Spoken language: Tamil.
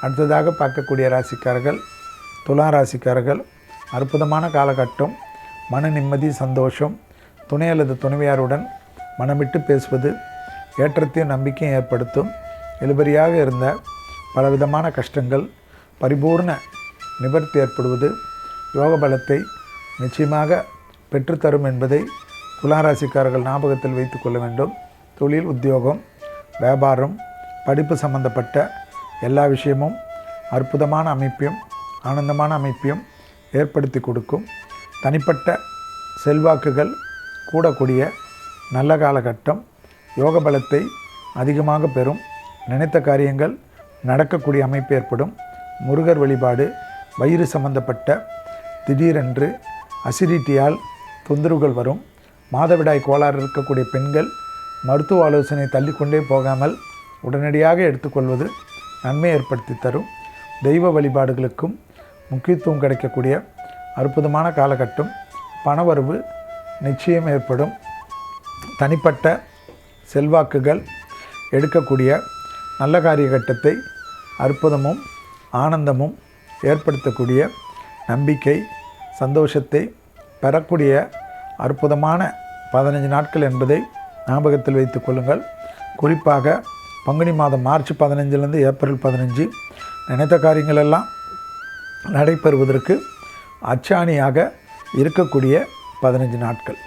அடுத்ததாக பார்க்கக்கூடிய ராசிக்காரர்கள் துலா ராசிக்காரர்கள். அற்புதமான காலகட்டம். மன நிம்மதி, சந்தோஷம். துணை அல்லது துணைவியாருடன் மனமிட்டு பேசுவது ஏற்றத்தையும் நம்பிக்கையும் ஏற்படுத்தும். இழுபறியாக இருந்த பலவிதமான கஷ்டங்கள் பரிபூர்ண நிவர்த்தி ஏற்படுவது யோக பலத்தை நிச்சயமாக பெற்றுத்தரும் என்பதை துளாராசிக்காரர்கள் ஞாபகத்தில் வைத்து கொள்ள வேண்டும். தொழில், உத்தியோகம், வியாபாரம், படிப்பு சம்பந்தப்பட்ட எல்லா விஷயமும் அற்புதமான அமைப்பையும் ஆனந்தமான அமைப்பையும் ஏற்படுத்தி கொடுக்கும். தனிப்பட்ட செல்வாக்குகள் கூடக்கூடிய நல்ல காலகட்டம். யோக பலத்தை அதிகமாக பெறும். நினைத்த காரியங்கள் நடக்கக்கூடிய அமைப்பு ஏற்படும். முருகர் வழிபாடு. வயிறு சம்பந்தப்பட்ட திடீரென்று அசிடிட்டியால் தொந்தரவுகள் வரும். மாதவிடாய் கோளாறு இருக்கக்கூடிய பெண்கள் மருத்துவ ஆலோசனை தள்ளிக்கொண்டே போகாமல் உடனடியாக எடுத்துக்கொள்வது நன்மை ஏற்படுத்தி தரும். தெய்வ வழிபாடுகளுக்கும் முக்கியத்துவம் கிடைக்கக்கூடிய அற்புதமான காலகட்டம். பணவரவு நிச்சயம் ஏற்படும். தனிப்பட்ட செல்வாக்குகள் எடுக்கக்கூடிய நல்ல காரியகட்டத்தை அற்புதமும் ஆனந்தமும் ஏற்படுத்தக்கூடிய நம்பிக்கை, சந்தோஷத்தை பெறக்கூடிய அற்புதமான 15 நாட்கள் என்பதை ஞாபகத்தில் வைத்து கொள்ளுங்கள். குறிப்பாக பங்குனி மாதம் மார்ச் 15லேருந்து ஏப்ரல் 15 நினைத்த காரியங்கள் எல்லாம் நடைபெறுவதற்கு அச்சாணியாக இருக்கக்கூடிய 15 நாட்கள்.